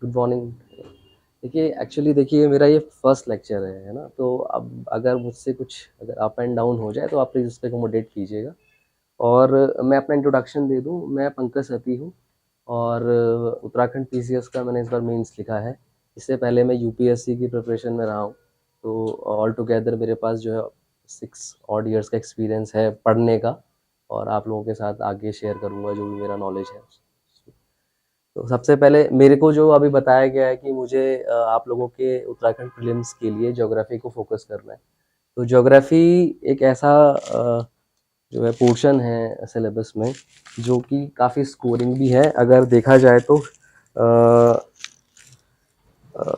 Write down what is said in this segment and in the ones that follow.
Good morning. देखिए actually देखिए मेरा ये फर्स्ट लेक्चर है ना? तो अब अगर मुझसे कुछ अगर अप एंड डाउन हो जाए तो आप प्लीज़ उसको अकोमोडेट कीजिएगा। और मैं अपना इंट्रोडक्शन दे दूँ, मैं पंकज सती हूँ और उत्तराखंड पीसीएस का मैंने इस बार मेंस लिखा है। इससे पहले मैं यूपीएससी की प्रिपरेशन में रहा हूँ। तो ऑल टुगेदर मेरे पास जो है 6 ऑड ईयर्स का एक्सपीरियंस है पढ़ने का, और आप लोगों के साथ आगे शेयर करूँगा जो भी मेरा नॉलेज है। तो सबसे पहले मेरे को जो अभी बताया गया है कि मुझे आप लोगों के उत्तराखंड प्रीलिम्स के लिए ज्योग्राफी को फोकस करना है। तो ज्योग्राफी एक ऐसा जो है पोर्शन है सिलेबस में जो कि काफ़ी स्कोरिंग भी है। अगर देखा जाए तो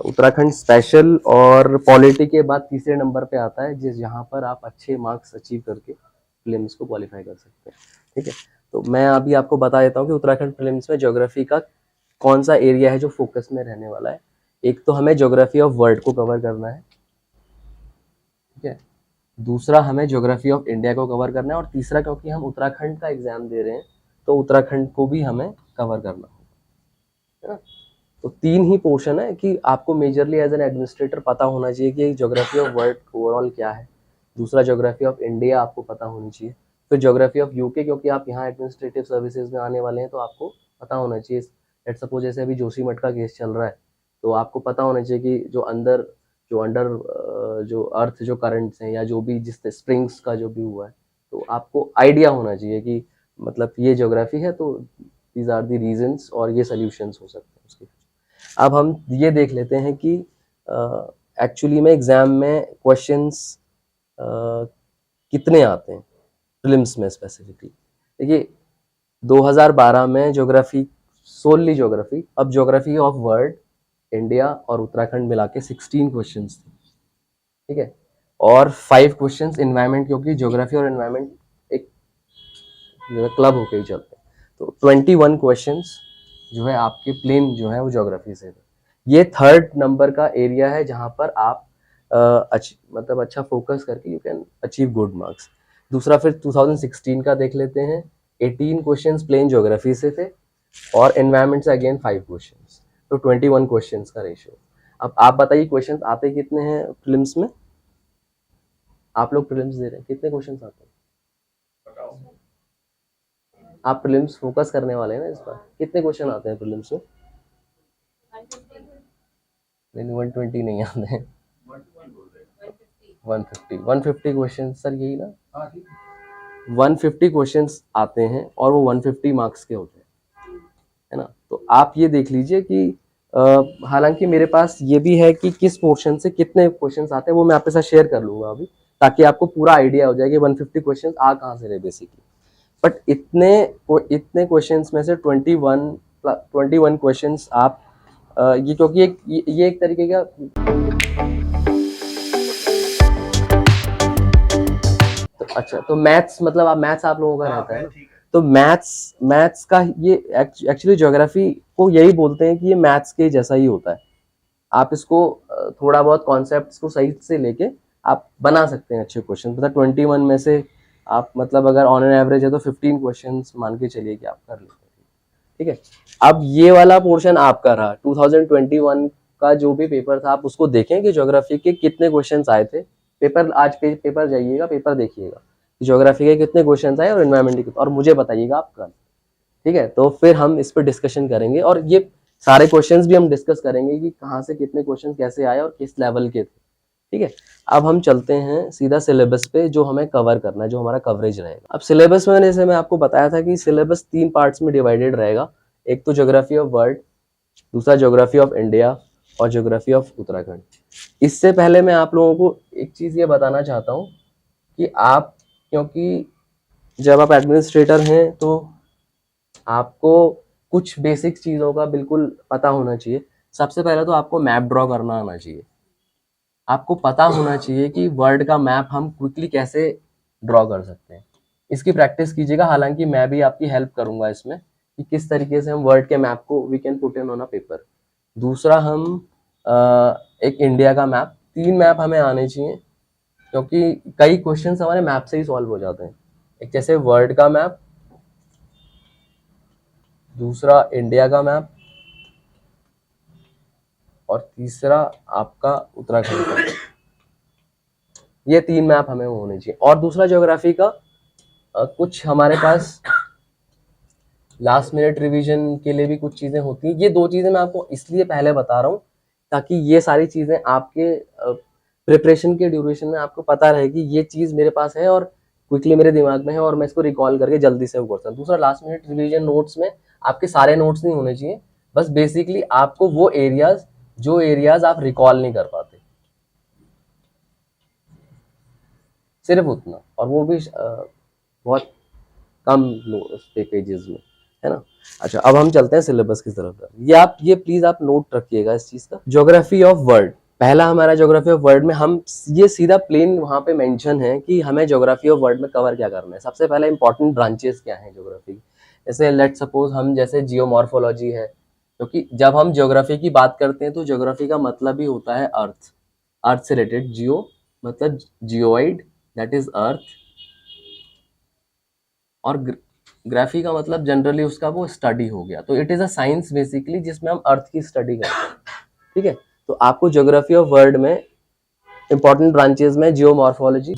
उत्तराखंड स्पेशल और पॉलिटी के बाद तीसरे नंबर पे आता है, जिस जहाँ पर आप अच्छे मार्क्स अचीव करके प्रीलिम्स को क्वालिफाई कर सकते हैं। ठीक है, तो मैं अभी आपको बता देता हूँ कि उत्तराखंड प्रीलिम्स में ज्योग्राफी का कौन सा एरिया है जो फोकस में रहने वाला है। एक तो हमें ज्योग्राफी ऑफ वर्ल्ड को कवर करना है, ठीक है। दूसरा हमें ज्योग्राफी ऑफ इंडिया को कवर करना है, और तीसरा क्योंकि हम उत्तराखंड का एग्जाम दे रहे हैं तो उत्तराखंड को भी हमें कवर करना है ना। तो 3 ही पोर्शन है कि आपको मेजरली एज एन एडमिनिस्ट्रेटर पता होना चाहिए कि ज्योग्राफी ऑफ वर्ल्ड ओवरऑल क्या है। दूसरा ज्योग्राफी ऑफ इंडिया आपको पता होनी चाहिए। फिर ज्योग्राफी ऑफ यूके, क्योंकि आप यहाँ एडमिनिस्ट्रेटिव सर्विसेज में आने वाले हैं तो आपको पता होना चाहिए। लेट्स सपोज जैसे अभी जोशीमठ का केस चल रहा है, तो आपको पता होना चाहिए कि जो अंडर जो अर्थ जो करंट्स हैं या जो भी जिस स्प्रिंग्स का जो भी हुआ है, तो आपको आइडिया होना चाहिए कि मतलब ये ज्योग्राफी है तो दीज आर दी रीजंस और ये सोल्यूशंस हो सकते हैं उसके। अब हम ये देख लेते हैं कि एक्चुअली में एग्जाम में क्वेश्चंस कितने आते हैं प्रीलिम्स में स्पेसिफिकली। देखिए 2012 में ज्योग्राफी, सोलली ज्योग्राफी, अब ज्योग्राफी ऑफ वर्ल्ड, इंडिया और उत्तराखंड मिला के 16 क्वेश्चंस थे, ठीक है। और 5 क्वेश्चंस इन्वायरमेंट, क्योंकि ज्योग्राफी और इन्वायरमेंट एक क्लब होके ही चलते हैं। तो 21 क्वेश्चंस जो है आपके प्लेन जो है वो ज्योग्राफी से थे। ये थर्ड नंबर का एरिया है जहां पर आप मतलब अच्छा फोकस करके you can achieve good marks. दूसरा फिर 2016 का देख लेते हैं। 18 क्वेश्चंस प्लेन ज्योग्राफी से थे और एनवायरमेंट से अगेन 5 क्वेश्चंस, तो 21 क्वेश्चंस का रेशियो। अब आप बताइए क्वेश्चंस आते कितने हैं प्रीलिम्स में? आप लोग प्रीलिम्स दे रहे हैं, कितने क्वेश्चंस आते हैं? आप प्रीलिम्स फोकस करने वाले हैं ना इस बार, कितने क्वेश्चन आते हैं प्रीलिम्स में? नहीं 120 नहीं आते हैं, 150 क्वेश्चन सर, यही ना? 150 क्वेश्चंस आते हैं और वो 150 मार्क्स के होते हैं, है ना। तो आप ये देख लीजिए कि हालांकि मेरे पास ये भी है कि किस पोर्शन से कितने क्वेश्चंस आते हैं, वो मैं आपके साथ शेयर कर लूंगा अभी, ताकि आपको पूरा आइडिया हो जाए कि 150 क्वेश्चंस आ कहाँ से रहे बेसिकली। बट इतने क्वेश्चंस में से 21 क्वेश्चंस आप ये क्योंकि ये एक तरीके का तो अच्छा, तो मैथ्स मतलब आप मैथ्स आप लोगों का रहता है ना, तो मैथ्स मैथ्स का ये एक्चुअली ज्योग्राफी को यही बोलते हैं कि ये मैथ्स के जैसा ही होता है। आप इसको थोड़ा बहुत कॉन्सेप्ट्स को सही से लेके आप बना सकते हैं अच्छे क्वेश्चन। मतलब 21 में से आप मतलब अगर ऑन एन एवरेज है तो 15 क्वेश्चंस मान के चलिए कि आप कर लेते हैं, ठीक है। अब ये वाला पोर्शन आपका रहा 2021 का जो भी पेपर था, आप उसको देखें कि ज्योग्राफी के कितने क्वेश्चंस आए थे। पेपर आज पेपर जाइएगा, पेपर देखिएगा, ज्योग्राफी के कितने क्वेश्चंस आए और एनवायरमेंट के, और मुझे बताइएगा आप कल, ठीक है। तो फिर हम इस पर डिस्कशन करेंगे और ये सारे क्वेश्चंस भी हम डिस्कस करेंगे कि कहाँ से कितने क्वेश्चन कैसे आए और किस लेवल के थे, ठीक है। अब हम चलते हैं सीधा सिलेबस पे, जो हमें कवर करना है, जो हमारा कवरेज रहेगा। अब सिलेबस में जैसे मैं आपको बताया था कि सिलेबस 3 पार्ट्स में डिवाइडेड रहेगा। एक तो ज्योग्राफी ऑफ वर्ल्ड, दूसरा ज्योग्राफी ऑफ इंडिया और ज्योग्राफी ऑफ उत्तराखंड। इससे पहले मैं आप लोगों को एक चीज ये बताना चाहता हूँ कि आप, क्योंकि जब आप एडमिनिस्ट्रेटर हैं तो आपको कुछ बेसिक चीजों का बिल्कुल पता होना चाहिए। सबसे पहले तो आपको मैप ड्रॉ करना आना चाहिए। आपको पता होना चाहिए कि वर्ल्ड का मैप हम क्विकली कैसे ड्रॉ कर सकते हैं। इसकी प्रैक्टिस कीजिएगा, हालांकि मैं भी आपकी हेल्प करूंगा इसमें कि किस तरीके से हम वर्ल्ड के मैप को we can put in on a paper. दूसरा हम एक इंडिया का मैप, 3 मैप हमें आने चाहिए, क्योंकि कई क्वेश्चंस हमारे मैप से ही सॉल्व हो जाते हैं। एक जैसे वर्ल्ड का मैप, दूसरा इंडिया का मैप, और तीसरा आपका उत्तराखंड का। ये 3 मैप हमें होने चाहिए। और दूसरा ज्योग्राफी का कुछ हमारे पास लास्ट मिनट रिवीजन के लिए भी कुछ चीजें होती हैं। ये 2 चीजें मैं आपको इसलिए पहले बता रहा हूँ ताकि ये सारी चीजें आपके प्रिपरेशन के ड्यूरेशन में आपको पता रहे कि ये चीज मेरे पास है और क्विकली मेरे दिमाग में है और मैं इसको रिकॉल करके जल्दी से वो कर सकता हूँ। दूसरा, लास्ट मिनट रिवीजन नोट्स में आपके सारे नोट्स नहीं होने चाहिए, बस बेसिकली आपको वो एरियाज, जो एरियाज आप रिकॉल नहीं कर पाते, सिर्फ उतना, और वो भी बहुत कम पेजेस में, है ना। अच्छा, अब हम चलते हैं सिलेबस की तरफ। ये प्लीज आप नोट रखिएगा इस चीज का। ज्योग्राफी ऑफ वर्ल्ड, पहला हमारा ज्योग्राफी ऑफ वर्ल्ड में हम ये सीधा प्लेन वहां पे मेंशन है कि हमें ज्योग्राफी ऑफ वर्ल्ड में कवर क्या करना है। सबसे पहले इंपॉर्टेंट ब्रांचेस क्या हैं ज्योग्राफी, जैसे लेट सपोज हम जैसे जियोमॉर्फोलॉजी है, क्योंकि जब हम ज्योग्राफी की बात करते हैं तो ज्योग्राफी का मतलब ही होता है अर्थ, अर्थ से रिलेटेड। जियो मतलब जियोइड, दैट इज अर्थ, और ग्राफी का मतलब जनरली उसका वो स्टडी हो गया। तो it is a science basically जिसमें हम अर्थ की स्टडी करते हैं, ठीक है। तो आपको ज्योग्राफी ऑफ वर्ल्ड में इंपॉर्टेंट ब्रांचेस में जियोमॉर्फोलॉजी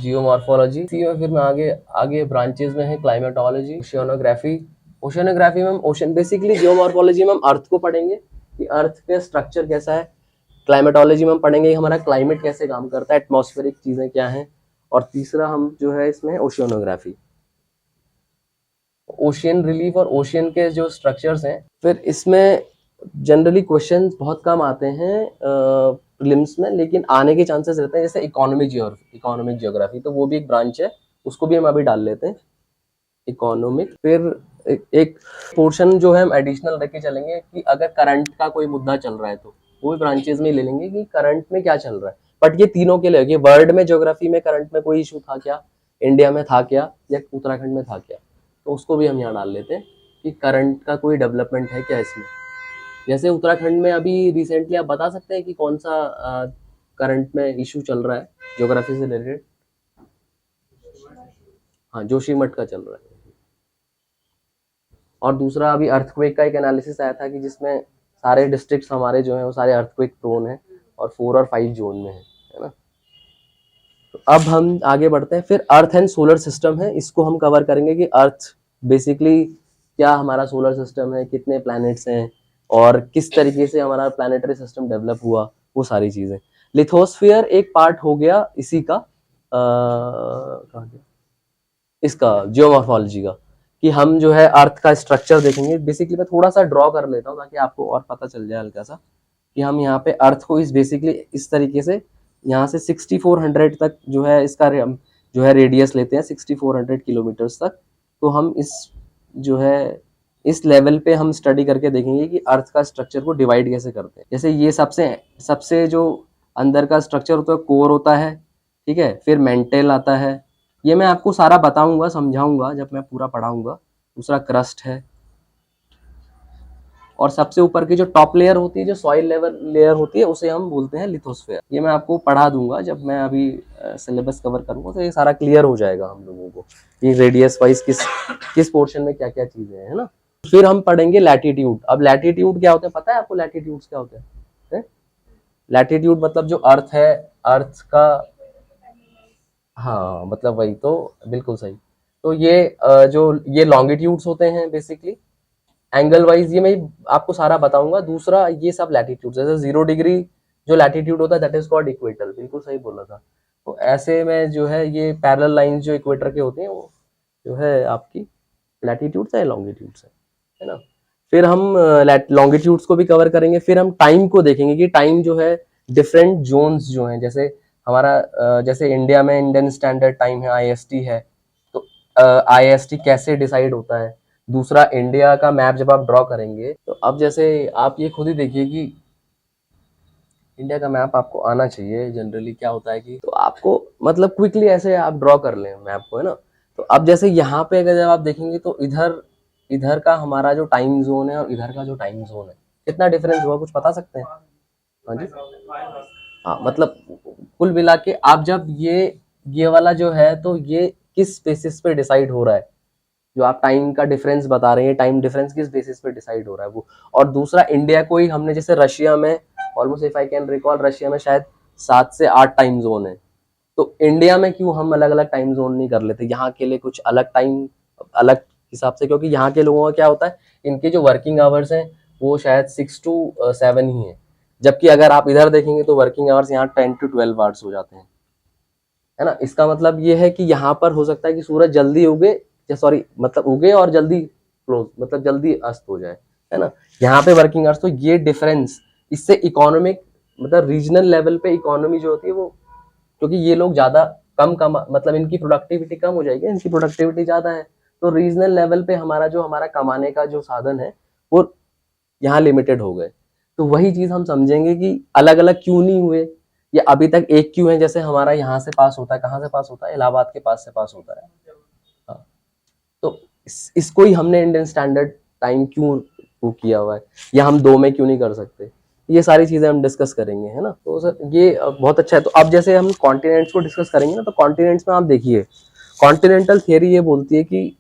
फिर में आगे आगे ब्रांचेस में है क्लाइमेटोलॉजी, ओशियनोग्राफी। ओशियनोग्राफी में हम ओशन, बेसिकली जियोमॉर्फोलॉजी में हम अर्थ को पढ़ेंगे कि अर्थ का स्ट्रक्चर कैसा है। क्लाइमेटोलॉजी में हम पढ़ेंगे हमारा क्लाइमेट कैसे काम करता है, एटमॉस्फेरिक चीजें क्या हैं। और तीसरा हम जो है इसमें ओशियनोग्राफी, ओशियन रिलीफ और ओशियन के जो स्ट्रक्चर्स हैं। फिर इसमें जनरली क्वेश्चंस बहुत कम आते हैं प्रीलिम्स में, लेकिन आने के चांसेस रहते हैं। जैसे इकोनॉमिक ज्योग्राफी, तो वो भी एक ब्रांच है, उसको भी हम अभी डाल लेते हैं, इकोनॉमिक। फिर एक पोर्शन जो है हम एडिशनल रख के चलेंगे कि अगर करंट का कोई मुद्दा चल रहा है तो वो भी ब्रांचेस में ले लेंगे कि करंट में क्या चल रहा है। बट ये तीनों के लिए, कि वर्ल्ड में ज्योग्राफी में करंट में कोई इशू था क्या, इंडिया में था क्या, या उत्तराखंड में था क्या, तो उसको भी हम यहाँ डाल लेते हैं कि करंट का कोई डेवलपमेंट है क्या इसमें। जैसे उत्तराखंड में अभी रिसेंटली आप बता सकते हैं कि कौन सा करंट में इशू चल रहा है ज्योग्राफी से रिलेटेड? हाँ, जोशीमठ का चल रहा है। और दूसरा अभी अर्थक्वेक का एक एनालिसिस आया था कि जिसमें सारे डिस्ट्रिक्ट्स हमारे जो हैं वो सारे अर्थक्वेक प्रोन है और 4 और 5 जोन में है ना। तो अब हम आगे बढ़ते हैं। फिर अर्थ एंड सोलर सिस्टम है, इसको हम कवर करेंगे कि अर्थ बेसिकली क्या हमारा सोलर सिस्टम है, कितने प्लैनेट्स हैं और किस तरीके से हमारा प्लानिटरी सिस्टम डेवलप हुआ, वो सारी चीजें। लिथोस्फीयर एक पार्ट हो गया इसी का, कहाँ गया, इसका जियोमॉर्फोलॉजी का, कि हम जो है अर्थ का स्ट्रक्चर देखेंगे। बेसिकली मैं थोड़ा सा ड्रॉ कर लेता हूँ ताकि आपको और पता चल जाए हल्का सा, कि हम यहाँ पे अर्थ को इस बेसिकली इस तरीके से यहाँ से 6400 तक जो है इसका जो है रेडियस लेते हैं 6400 किलोमीटर्स तक। तो हम इस जो है इस लेवल पे हम स्टडी करके देखेंगे कि अर्थ का स्ट्रक्चर को डिवाइड कैसे करते हैं। जैसे ये सबसे सबसे जो अंदर का स्ट्रक्चर होता है कोर होता है, ठीक है। फिर मेंटल आता है, ये मैं आपको सारा बताऊंगा, समझाऊंगा जब मैं पूरा पढ़ाऊंगा। दूसरा क्रस्ट है, और सबसे ऊपर की जो टॉप लेयर होती है, जो सॉइल लेवल लेयर होती है, उसे हम बोलते हैं लिथोस्फेयर। ये मैं आपको पढ़ा दूंगा जब मैं अभी सिलेबस कवर करूंगा, तो ये सारा क्लियर हो जाएगा हम लोगों को कि रेडियस वाइज किस किस पोर्शन में क्या क्या चीजें हैं, है ना। फिर हम पढ़ेंगे लैटिट्यूड। अब लैटिट्यूड क्या होता है, पता है आपको लैटिट्यूड्स क्या होते हैं? लैटिट्यूड मतलब जो अर्थ है, अर्थ का, हाँ मतलब वही, तो बिल्कुल सही। तो ये जो ये लॉन्गिट्यूड्स होते हैं बेसिकली एंगल वाइज, ये मैं आपको सारा बताऊंगा। दूसरा ये सब लैटिट्यूड, जैसे 0 डिग्री जो लैटिट्यूड होता है दैट इज कॉल्ड इक्वेटर, बिल्कुल सही बोला था। तो ऐसे में जो है ये पैरेलल लाइंस जो इक्वेटर के होते हैं वो जो है आपकी लैटिट्यूड्स है, लॉन्गिट्यूड्स है ना। फिर हम लॉन्गिट्यूड्स को भी कवर करेंगे। फिर हम टाइम को देखेंगे कि टाइम जो है डिफरेंट जोन्स जो हैं, जैसे हमारा जैसे इंडिया में इंडियन स्टैंडर्ड टाइम है, आईएसटी है, तो आईएसटी कैसे डिसाइड होता है। दूसरा, इंडिया का मैप जब आप ड्रॉ करेंगे, तो अब जैसे आप ये खुद ही देखिए कि इंडिया का मैप आपको आना चाहिए। जनरली क्या होता है कि तो आपको मतलब क्विकली ऐसे आप ड्रॉ कर लें मैप को, है ना। तो अब जैसे यहाँ पे अगर जब आप देखेंगे तो इधर इधर का हमारा जो टाइम जोन है और इधर का जो टाइम जोन है, कितना डिफरेंस हुआ, कुछ बता सकते हैं? हाँ जी, हाँ मतलब कुल मिला के आप जब ये वाला जो है, तो ये किस बेसिस पे डिसाइड हो रहा है, जो आप टाइम का डिफरेंस बता रहे हैं, टाइम डिफरेंस किस बेसिस पे डिसाइड हो रहा है वो। और दूसरा, इंडिया को ही हमने जैसे रशिया में almost if I can recall Russia में शायद 7 से 8 टाइम जोन है। तो इंडिया में क्यों हम अलग अलग टाइम जोन नहीं कर लेते यहाँ के लिए कुछ अलग टाइम, अलग हिसाब से, क्योंकि यहाँ के लोगों का क्या होता है, इनके जो वर्किंग आवर्स हैं वो शायद 6 to 7 ही है, जबकि अगर आप इधर देखेंगे तो वर्किंग आवर्स यहाँ 10 to 12 आवर्स हो जाते हैं, है ना। इसका मतलब ये है कि यहाँ पर हो सकता है कि सूरज जल्दी उगे, या सॉरी मतलब उगे और जल्दी क्लोज, मतलब जल्दी अस्त हो जाए, है ना। यहाँ पे वर्किंग आवर्स, तो ये डिफरेंस इससे इकोनॉमिक मतलब रीजनल लेवल पे इकोनॉमी जो होती है वो, क्योंकि ये लोग ज्यादा कम मतलब इनकी प्रोडक्टिविटी कम हो जाएगी, इनकी प्रोडक्टिविटी ज्यादा है, तो रीजनल लेवल पे हमारा कमाने का जो साधन है वो यहाँ लिमिटेड हो गए। तो वही चीज हम समझेंगे कि अलग अलग क्यों नहीं हुए, या अभी तक एक क्यों है, जैसे हमारा यहाँ से पास होता है, कहाँ से पास होता है, इलाहाबाद के पास से पास होता है। हाँ, तो इसको ही हमने इंडियन स्टैंडर्ड टाइम क्यों वो किया हुआ है, या हम 2 में क्यों नहीं कर सकते, ये सारी चीजें हम डिस्कस करेंगे, है ना। तो सर ये बहुत अच्छा है। तो अब जैसे हम कॉन्टिनेंट्स को डिस्कस करेंगे ना, तो कॉन्टिनेंट्स में आप देखिए, कॉन्टिनेंटल थियरी ये बोलती है कि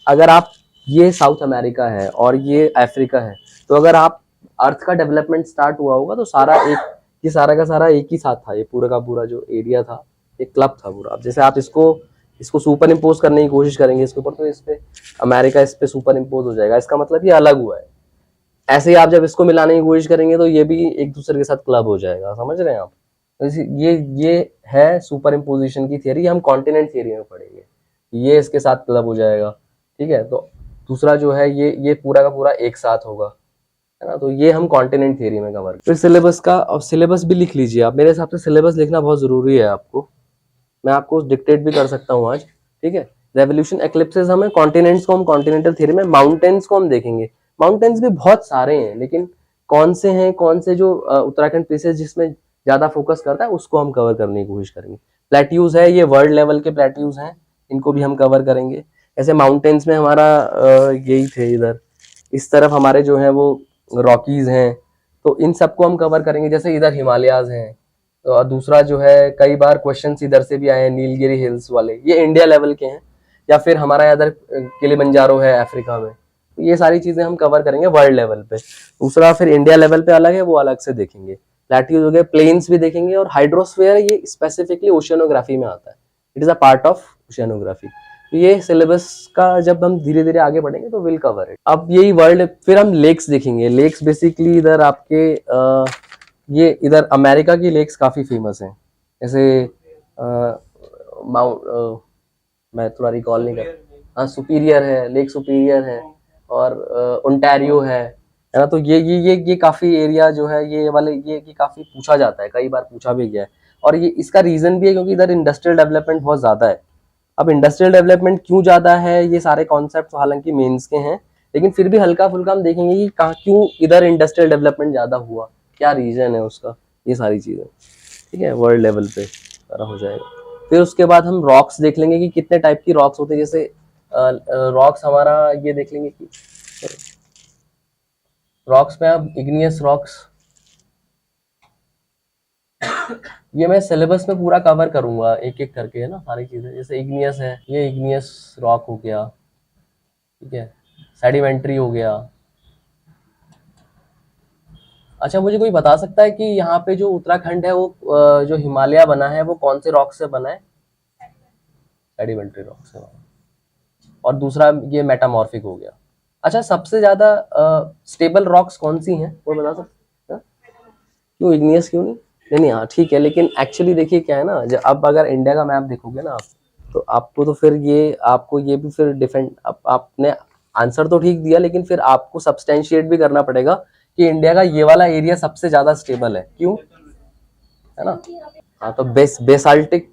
अगर आप, ये साउथ अमेरिका है और ये अफ्रीका है, तो अगर आप अर्थ का डेवलपमेंट स्टार्ट हुआ होगा तो सारा एक, ये सारा का सारा एक ही साथ था, ये पूरा का पूरा जो एरिया था एक क्लब था पूरा। अब जैसे आप इसको सुपर इम्पोज करने की कोशिश करेंगे इसके ऊपर, तो इस पे अमेरिका इस पे सुपर इम्पोज हो जाएगा, इसका मतलब ये अलग हुआ है। ऐसे ही आप जब इसको मिलाने की कोशिश करेंगे तो ये भी एक दूसरे के साथ क्लब हो जाएगा, समझ रहे हैं आप। तो ये है सुपर इम्पोजिशन की थियरी, हम कॉन्टिनेंट थियरी में पढ़ेंगे, ये इसके साथ क्लब हो जाएगा, ठीक है। तो दूसरा जो है ये पूरा का पूरा एक साथ होगा, है ना। तो ये हम कॉन्टिनेंट थियरी में कवर। फिर सिलेबस का, और सिलेबस भी लिख लीजिए आप, मेरे हिसाब से सिलेबस लिखना बहुत जरूरी है आपको, मैं आपको डिक्टेट भी कर सकता हूँ आज, ठीक है। रेवोल्यूशन, एक्लिप्सेस हमें, कॉन्टिनेंट्स को हम कॉन्टिनेंटल थियरी में, माउंटेन्स को हम देखेंगे। माउंटेन्स भी बहुत सारे हैं, लेकिन कौन से हैं, कौन से जो उत्तराखंड प्लेसेस जिसमें ज्यादा फोकस करता है उसको हम कवर करने की कोशिश करेंगे। प्लेट्यूज है, ये वर्ल्ड लेवल के प्लेट्यूज हैं, इनको भी हम कवर करेंगे। ऐसे माउंटेन्स में हमारा यही थे, इधर इस तरफ हमारे जो है वो रॉकीज हैं, तो इन सबको हम कवर करेंगे। जैसे इधर हिमालयाज हैं, तो और दूसरा जो है कई बार क्वेश्चंस इधर से भी आए हैं, नीलगिरी हिल्स वाले, ये इंडिया लेवल के हैं, या फिर हमारा इधर किलिमंजारो है अफ्रीका में, तो ये सारी चीजें हम कवर करेंगे वर्ल्ड लेवल पे। दूसरा फिर इंडिया लेवल पे अलग है, वो अलग से देखेंगे। प्लेट्यूज हो गए, प्लेन्स भी देखेंगे, और हाइड्रोस्फीयर ये स्पेसिफिकली ओशियनोग्राफी में आता है, it is a part of oceanography. तो ये सिलेबस का जब हम धीरे धीरे आगे बढ़ेंगे तो विल कवर इट। अब यही वर्ल्ड, फिर हम लेक्स देखेंगे। लेक्स बेसिकली इधर आपके ये इधर अमेरिका की लेक्स काफी फेमस हैं, जैसे माउंट, मैं थोड़ा रिकॉल नहीं कर, हाँ सुपीरियर है, लेक सुपीरियर है, और ओंटारियो है ना। तो ये काफी एरिया जो है, ये वाले ये काफी पूछा जाता है, कई बार पूछा भी गया है, और ये इसका रीजन भी है क्योंकि इधर इंडस्ट्रियल डेवलपमेंट बहुत ज्यादा है। अब इंडस्ट्रियल डेवलपमेंट क्यों ज्यादा है, ये सारे कॉन्सेप्ट हालांकि मेंस के हैं, लेकिन फिर भी हल्का फुल्का हम देखेंगे कि कहाँ क्यों इधर इंडस्ट्रियल डेवलपमेंट ज्यादा हुआ, क्या रीजन है उसका, ये सारी चीजें, ठीक है, वर्ल्ड लेवल पे सारा हो जाएगा। फिर उसके बाद हम रॉक्स देख लेंगे कि कितने टाइप की रॉक्स होते हैं। जैसे रॉक्स हमारा ये देख लेंगे कि रॉक्स में अब इग्नियस रॉक्स, ये मैं सिलेबस में पूरा कवर करूंगा एक एक करके, है ना, सारी चीजें। जैसे इग्नियस है, ये इग्नियस रॉक हो गया, ठीक है, सेडिमेंट्री हो गया। अच्छा, मुझे कोई बता सकता है कि यहाँ पे जो उत्तराखंड है वो जो हिमालय बना है वो कौन से रॉक से बना है? सेडिमेंट्री रॉक से बना। और दूसरा ये मेटामॉर्फिक हो गया। अच्छा, सबसे ज्यादा स्टेबल रॉक्स कौन सी हैं, वो बता सकते हैं? क्यों इग्नियस क्यों नहीं? नहीं हाँ ठीक है, लेकिन एक्चुअली देखिए क्या है ना, अब अगर इंडिया का मैप देखोगे ना आप, तो आपको तो फिर ये आपको ये भी फिर डिफेंड, आपने आंसर तो ठीक दिया, लेकिन फिर आपको सब्सटेंशिएट भी करना पड़ेगा कि इंडिया का ये वाला एरिया सबसे ज्यादा स्टेबल है, क्यों, है ना। हाँ, तो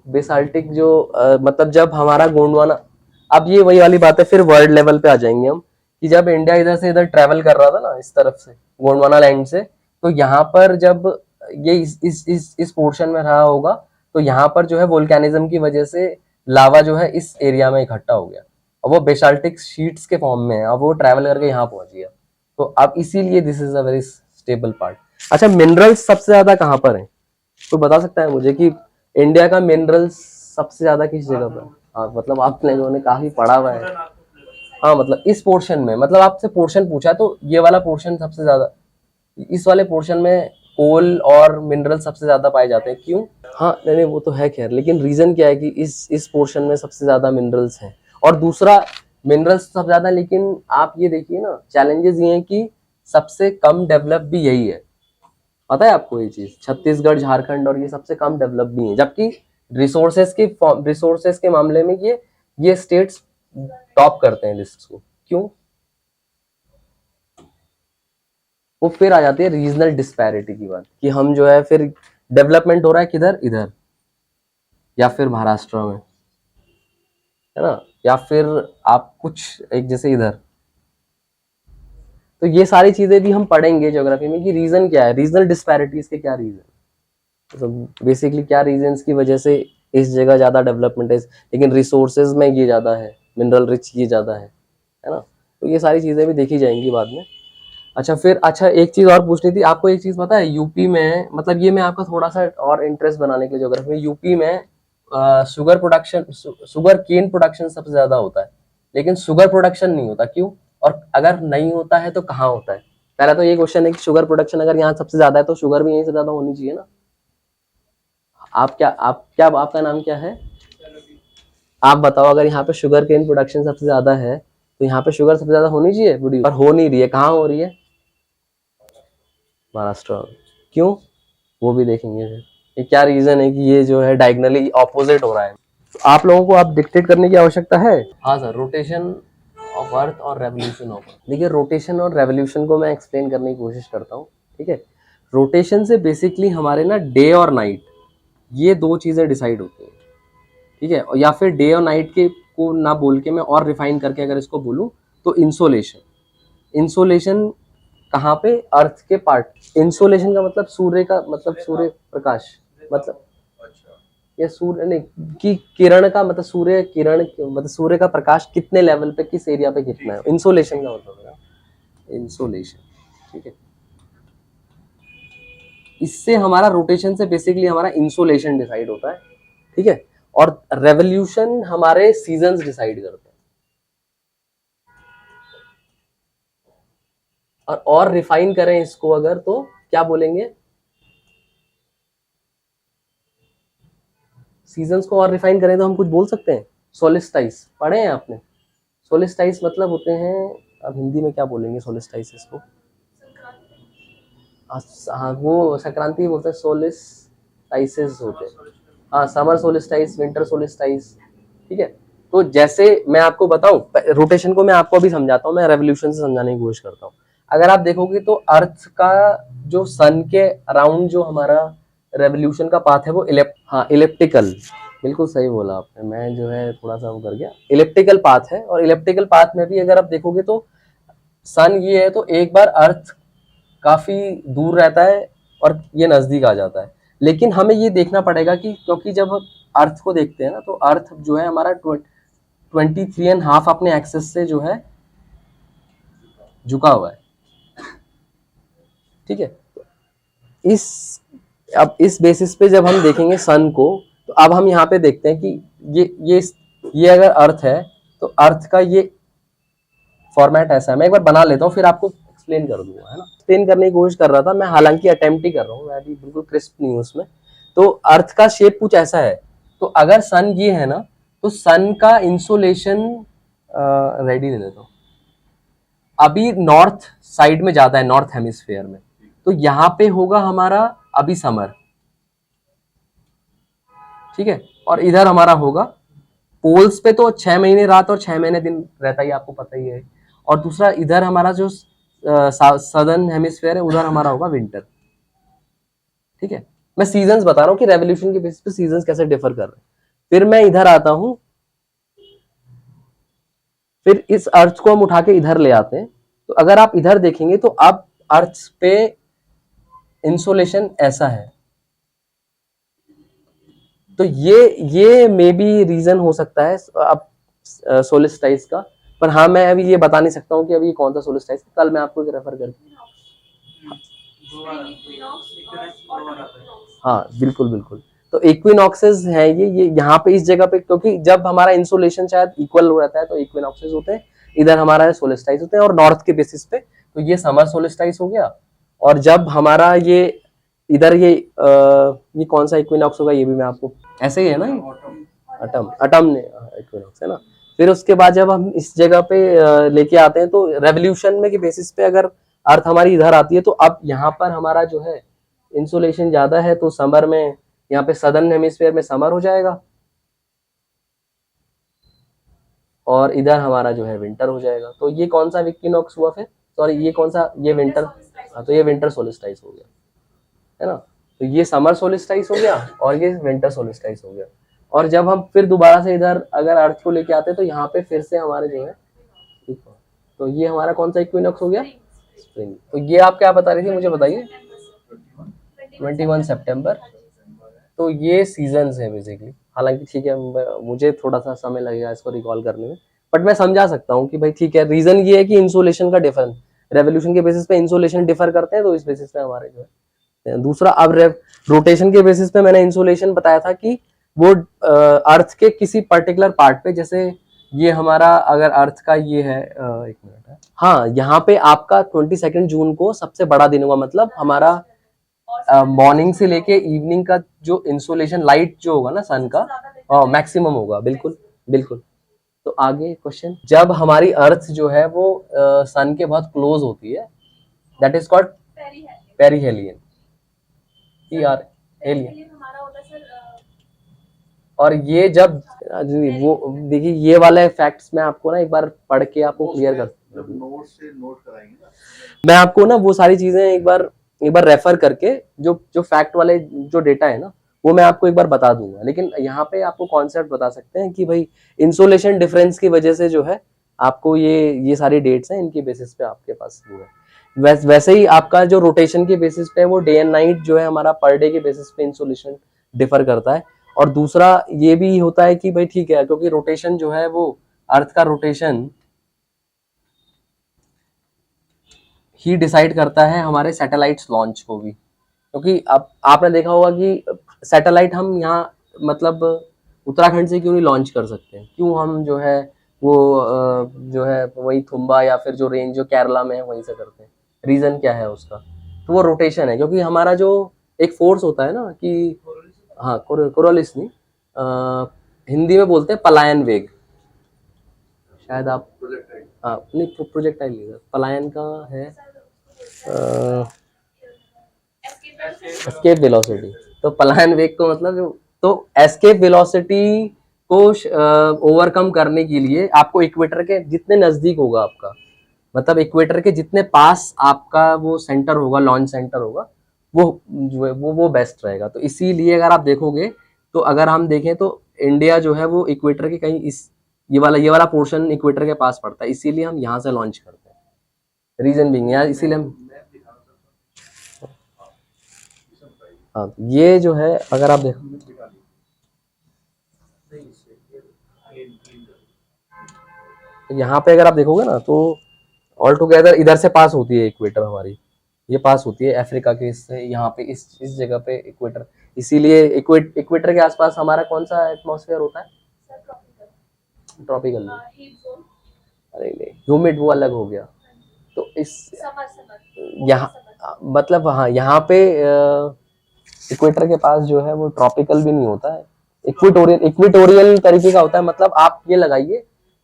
बेसाल्टिक जो मतलब जब हमारा गोंडवाना, अब ये वही वाली बात है, फिर वर्ल्ड लेवल पे आ जाएंगे हम, कि जब इंडिया इधर से इधर ट्रेवल कर रहा था ना इस तरफ से गोंडवाना लैंड से, तो यहाँ पर जब ये इस पोर्शन में रहा होगा, तो यहाँ पर जो है वोल्केनिज्म की वजह से लावा जो है इस एरिया में इकट्ठा हो गया, और वो बेसाल्टिक शीट्स के फॉर्म में है, अब वो ट्रैवल करके यहाँ पहुंच गया। तो अब इसीलिए this is a very stable part. अच्छा, मिनरल्स सबसे ज्यादा कहाँ पर है, तो बता सकता है मुझे कि इंडिया का मिनरल्स सबसे ज्यादा किस जगह पर? हाँ, मतलब आपने जो ने काफी पढ़ा हुआ है। हाँ, मतलब इस पोर्शन में, मतलब आपसे पोर्शन पूछा तो ये वाला पोर्शन सबसे ज्यादा, इस वाले पोर्शन में कोल और मिनरल सबसे ज्यादा पाए जाते हैं। क्यों? हाँ नहीं नहीं वो तो है खैर, लेकिन रीजन क्या है कि इस पोर्शन में सबसे ज्यादा मिनरल्स हैं। और दूसरा, मिनरल्स सबसे ज्यादा, लेकिन आप ये देखिए ना, चैलेंजेस ये हैं कि सबसे कम डेवलप भी यही है। पता है आपको ये चीज? छत्तीसगढ़, झारखंड और ये सबसे कम डेवलप भी है, जबकि रिसोर्सेस के मामले में ये स्टेट्स टॉप करते हैं लिस्ट को। क्यों? वो फिर आ जाती है रीजनल डिस्पैरिटी की बात, कि हम जो है फिर डेवलपमेंट हो रहा है किधर, इधर, या फिर महाराष्ट्र में, है ना, या फिर आप कुछ एक जैसे इधर। तो ये सारी चीजें भी हम पढ़ेंगे ज्योग्राफी में कि रीजन क्या है, रीजनल डिस्पैरिटीज के क्या रीजन, तो बेसिकली क्या रीजंस की वजह से इस जगह ज्यादा डेवलपमेंट है, लेकिन रिसोर्सेज में ये ज्यादा है, मिनरल रिच ये ज्यादा है ना। तो ये सारी चीजें भी देखी जाएंगी बाद में। अच्छा फिर, अच्छा एक चीज और पूछनी थी आपको, एक चीज पता है यूपी में, मतलब ये मैं आपका थोड़ा सा और इंटरेस्ट बनाने के लिए ज्योग्राफी में, यूपी में शुगर केन प्रोडक्शन सबसे ज्यादा होता है, लेकिन शुगर प्रोडक्शन नहीं होता। क्यों? और अगर नहीं होता है तो कहाँ होता है? पहला तो ये क्वेश्चन है कि शुगर प्रोडक्शन अगर यहाँ सबसे ज्यादा है तो शुगर भी यहीं से ज्यादा होनी चाहिए ना। आपका नाम क्या है? आप बताओ, अगर यहाँ पे शुगर केन प्रोडक्शन सबसे ज्यादा है तो यहाँ पे शुगर सबसे ज्यादा होनी चाहिए प्रोड्यूस, पर हो नहीं रही है। कहाँ हो रही है? महाराष्ट्र। क्यों? वो भी देखेंगे फिर ये क्या रीजन है कि ये जो है डायगनली ऑपोजिट हो रहा है। तो आप लोगों को आप डिक्टेट करने की आवश्यकता है। हाँ सर, रोटेशन ऑफ अर्थ और रेवोल्यूशन ऑफ अर्थ। देखिए, रोटेशन और रेवोल्यूशन को मैं एक्सप्लेन करने की कोशिश करता हूँ। ठीक है, रोटेशन से बेसिकली हमारे ना डे और नाइट, ये दो चीजें डिसाइड होती हैं। ठीक है, या फिर डे और नाइट के को ना बोल के मैं और रिफाइन करके अगर इसको बोलूँ तो इंसोलेशन। इंसोलेशन कहाँ पे? अर्थ के पार्ट। इंसोलेशन का मतलब सूर्य का, मतलब सूर्य प्रकाश, मतलब या सूर्य नहीं कि किरण का मतलब सूर्य किरण, मतलब सूर्य का प्रकाश कितने लेवल पे, किस एरिया पे कितना है, इंसोलेशन का मतलब है इंसोलेशन। ठीक है, इससे हमारा रोटेशन से बेसिकली हमारा इंसोलेशन डिसाइड होता है। ठीक है, और रेवोल्यूशन हमारे सीजन्स डिसाइड करते हैं। और रिफाइन करें इसको अगर, तो क्या बोलेंगे? सीजन्स को और रिफाइन करें तो हम कुछ बोल सकते हैं, सोलिस्टाइस। पढ़े हैं आपने? सोलिस्टाइस मतलब होते हैं, अब हिंदी में क्या बोलेंगे सोलिस्टाइस को? हाँ वो संक्रांति बोलते हैं, सोलिस्टाइसेस होते हैं। हाँ, समर सोलिस्टाइस, विंटर सोलिस्टाइस। ठीक है, तो जैसे मैं आपको बताऊं, रोटेशन को मैं आपको अभी समझाता हूँ, मैं रेवोल्यूशन से समझाने की कोशिश करता हूँ। अगर आप देखोगे तो अर्थ का जो सन के अराउंड जो हमारा रेवोल्यूशन का पाथ है वो इलेप्टिकल, बिल्कुल सही बोला आपने, मैं जो है थोड़ा सा वो कर गया। इलेप्टिकल पाथ है, और इलेप्टिकल पाथ में भी अगर आप देखोगे तो सन ये है तो एक बार अर्थ काफी दूर रहता है और ये नजदीक आ जाता है। लेकिन हमें ये देखना पड़ेगा कि, क्योंकि जब हम अर्थ को देखते हैं ना तो अर्थ जो है हमारा 23.5 अपने एक्सेस से जो है झुका हुआ है। ठीक है, इस अब इस बेसिस पे जब हम देखेंगे सन को, तो अब हम यहाँ पे देखते हैं कि ये अगर अर्थ है तो अर्थ का ये फॉर्मेट ऐसा है। मैं एक बार बना लेता हूँ फिर आपको एक्सप्लेन कर दूंगा, है ना। एक्सप्लेन करने की कोशिश कर रहा था मैं, हालांकि अटेम्प्ट ही कर रहा हूँ मैं, अभी बिल्कुल क्रिस्प नहीं हूँ उसमें। तो अर्थ का शेप कुछ ऐसा है, तो अगर सन ये है ना, तो सन का इंसोलेशन रेडी लेने दो, अभी नॉर्थ साइड में ज्यादा है, नॉर्थ हेमिस्फेयर में, तो यहाँ पे होगा हमारा अभी समर। ठीक है, और इधर हमारा होगा पोल्स पे तो 6 महीने रात और 6 महीने दिन रहता ही, आपको पता ही है। और दूसरा इधर हमारा जो सदर्न हेमिस्फेयर है, उधर हमारा होगा विंटर। ठीक है, मैं सीजन्स बता रहा हूँ कि रेवोल्यूशन के बेसिस पे सीजन्स कैसे डिफर कर रहे हैं। फिर मैं इधर आता हूं, फिर इस अर्थ को हम उठा के इधर ले आते हैं। तो अगर आप इधर देखेंगे तो अब अर्थ पे इंसोलेशन ऐसा है, तो ये मे बी रीजन हो सकता है अब सोलिस्टाइस का। पर हाँ, मैं अभी ये बता नहीं सकता हूँ कि अभी कौन सा सोलिस्टाइस, कल मैं आपको रेफर करके। हाँ बिल्कुल बिल्कुल, तो इक्विनॉक्सेस है ये यहाँ पे इस जगह पे, क्योंकि जब हमारा इंसोलेशन शायद इक्वल हो रहता है तो इक्विनॉक्सेस होते हैं, इधर हमारा सोलिस्टाइस होते हैं। और नॉर्थ के बेसिस पे तो ये समर सोलिस्टाइस हो गया, और जब हमारा ये इधर ये कौन सा इक्विनॉक्स होगा ये भी मैं आपको, ऐसे ही है ना, अटम अटम ने इक्विनॉक्स है ना। फिर उसके बाद जब हम इस जगह पे लेके आते हैं तो रेवोल्यूशन में के बेसिस पे अगर अर्थ हमारी इधर आती है तो अब यहाँ पर हमारा जो है इंसोलेशन ज्यादा है, तो समर में यहाँ पे सदर्न हेमिस्फीयर में समर हो जाएगा और इधर हमारा जो है विंटर हो जाएगा। तो ये कौन सा इक्विनॉक्स हुआ फिर, सॉरी ये कौन सा, ये विंटर, तो ये विंटर सोलिस्टाइस हो गया, है ना। तो ये समर सोलिस्टाइस हो गया और ये विंटर सोलिस्टाइस हो गया। और जब हम फिर दोबारा से इधर अगर अर्थ को लेके आते हैं तो यहाँ पे फिर से हमारे जो है, तो ये हमारा कौन सा इक्विनॉक्स हो गया, स्प्रिंग। तो ये आप क्या बता रही थी मुझे बताइए, 21 सितंबर। तो ये सीजन्स है बेसिकली, हालांकि ठीक है मुझे थोड़ा सा समय लगेगा इसको रिकॉल करने में, बट मैं समझा सकता हूँ कि भाई ठीक है, रीजन ये है कि इंसोलेशन का डिफरेंस, रेवोल्यूशन के बेसिस पे इंसोलेशन डिफर करते हैं, तो इस बेसिस पे हमारे जो है दूसरा। अब रोटेशन के बेसिस पे मैंने इंसोलेशन बताया था कि वो अर्थ के किसी पर्टिकुलर पार्ट पे, जैसे ये हमारा अगर अर्थ का ये है, एक मिनट है, हाँ यहाँ पे आपका 22 जून को सबसे बड़ा दिन होगा, मतलब हमारा मॉर्निंग से लेके इवनिंग का जो इंसोलेशन लाइट जो होगा ना सन का मैक्सिमम होगा, बिल्कुल बिल्कुल। तो आगे क्वेश्चन, जब हमारी अर्थ जो है वो सन के बहुत क्लोज होती है, that is called perihelion, aphelion. और ये जब वो देखिए ये वाले फैक्ट्स मैं आपको ना एक बार पढ़ के आपको क्लियर कर, नोट से नोट कराएंगे ना, मैं आपको ना वो सारी चीजें एक बार रेफर करके जो जो फैक्ट वाले जो डेटा है ना वो मैं आपको एक बार बता दूंगा। लेकिन यहाँ पे आपको कॉन्सेप्ट बता सकते हैं कि भाई इंसोलेशन डिफरेंस की वजह से जो है आपको ये सारी डेट्स हैं, इनके बेसिस पे आपके पास वो है। वैसे ही आपका जो रोटेशन के बेसिस पे वो डे एंड नाइट जो है हमारा पर डे के बेसिस पे इंसोलेशन डिफर करता है। और दूसरा ये भी होता है कि भाई ठीक है, क्योंकि रोटेशन जो है वो अर्थ का रोटेशन ही डिसाइड करता है हमारे सैटेलाइट्स लॉन्च को भी, क्योंकि अब आपने देखा होगा कि सैटेलाइट हम यहाँ मतलब उत्तराखंड से क्यों नहीं लॉन्च कर सकते हैं, क्यों हम जो है वो जो है वही थुम्बा या फिर जो रेंज जो केरला में है वहीं से करते हैं, रीजन क्या है उसका, तो वो रोटेशन है। क्योंकि हमारा जो एक फोर्स होता है ना कि हाँ कोरोलिस नहीं, हिंदी में बोलते हैं पलायन वेग, शायद आप हाँ नहीं प्रोजेक्टाइल नहीं, पलायन का है एस्केप वेलोसिटी। तो पलायन वेग को मतलब, तो एस्केप वेलोसिटी को ओवरकम करने के लिए आपको इक्वेटर के जितने नजदीक होगा आपका, मतलब इक्वेटर के जितने पास आपका वो सेंटर होगा, लॉन्च सेंटर होगा, वो जो है वो बेस्ट रहेगा। तो इसीलिए अगर आप देखोगे तो अगर हम देखें तो इंडिया जो है वो इक्वेटर के कहीं इस ये वाला पोर्शन इक्वेटर के पास पड़ता है, इसीलिए हम यहाँ से लॉन्च करते हैं, रीजन बिंग यार, इसीलिए हम हाँ ये जो है अगर आप देखो यहाँ पे अगर आप देखोगे ना तो ऑल टुगेदर इधर से पास होती है इक्वेटर हमारी, ये पास होती है अफ्रीका के इससे, यहाँ पे इस जगह पे इक्वेटर, इसीलिए इक्वेटर के आसपास हमारा कौन सा एटमॉस्फेयर होता है, ट्रॉपिकल। अरे नहीं ह्यूमिड वो अलग हो गया। तो इस यहाँ मतलब हाँ यहाँ पे इक्वेटर के पास जो है वो ट्रॉपिकल भी नहीं होता है, इक्विटोरियल तरीके का होता है। मतलब आप ये लगाइए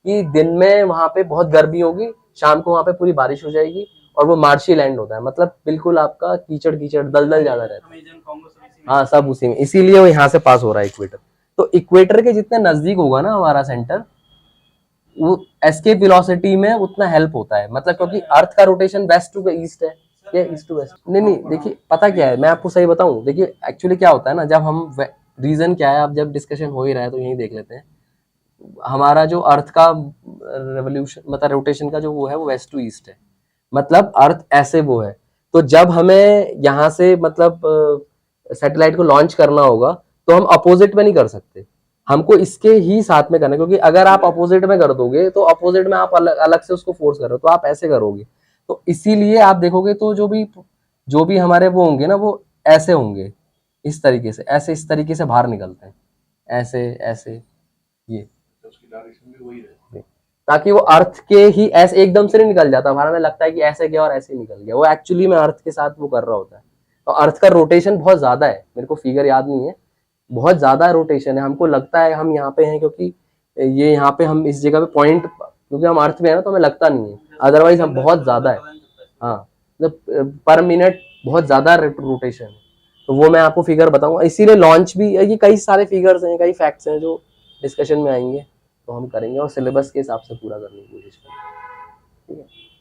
कि दिन में वहां पे बहुत गर्मी होगी, शाम को वहां पे पूरी बारिश हो जाएगी और वो मार्शी लैंड होता है, मतलब बिल्कुल आपका कीचड़ कीचड़ दलदल ज्यादा रहता है। हाँ सब उसी में, इसीलिए वो यहाँ से पास हो रहा है इक्वेटर। तो इक्वेटर के जितने नजदीक होगा ना हमारा सेंटर, वो एस्केप वेलोसिटी में उतना हेल्प होता है, मतलब क्योंकि अर्थ का रोटेशन वेस्ट टू ईस्ट है, ये ईस्ट टू वेस्ट नहीं नहीं, देखिए पता क्या है मैं आपको सही बताऊं, देखिए एक्चुअली क्या होता है ना, जब हम रीजन क्या है, अब जब डिस्कशन हो ही रहा है तो यही देख लेते हैं। हमारा जो अर्थ का रेवोल्यूशन मतलब रोटेशन का जो वो है वो वेस्ट टू ईस्ट है, मतलब अर्थ ऐसे वो है। तो जब हमें यहाँ से मतलब सैटेलाइट को लॉन्च करना होगा तो हम अपोजिट में नहीं कर सकते, हमको इसके ही साथ में करना है, क्योंकि अगर आप अपोजिट में कर दोगे तो अपोजिट में आप अलग से उसको फोर्स कर रहे हो, तो आप ऐसे करोगे। तो इसीलिए आप देखोगे तो जो भी हमारे वो होंगे ना वो ऐसे होंगे, इस तरीके से, ऐसे इस तरीके से बाहर निकलते हैं, ऐसे ऐसे ये, ताकि वो अर्थ के ही ऐसे एकदम से नहीं निकल जाता, हमारा में लगता है कि ऐसे गया और ऐसे निकल गया, वो एक्चुअली में अर्थ के साथ वो कर रहा होता है। और अर्थ का रोटेशन बहुत ज्यादा है, मेरे को फिगर याद नहीं है, बहुत ज्यादा रोटेशन है। हमको लगता है हम यहाँ पे हैं क्योंकि ये यहाँ पे हम इस जगह पे पॉइंट, क्योंकि हम अर्थ में है ना तो हमें लगता नहीं है, अदरवाइज हम बहुत ज्यादा है। हाँ, मतलब पर मिनट बहुत ज्यादा रोटेशन है। तो वो मैं आपको फिगर बताऊंगा, इसीलिए लॉन्च भी, ये कई सारे फिगर्स हैं, कई फैक्ट्स हैं जो डिस्कशन में आएंगे तो हम करेंगे और सिलेबस के हिसाब से पूरा करने की कोशिश करेंगे। ठीक है।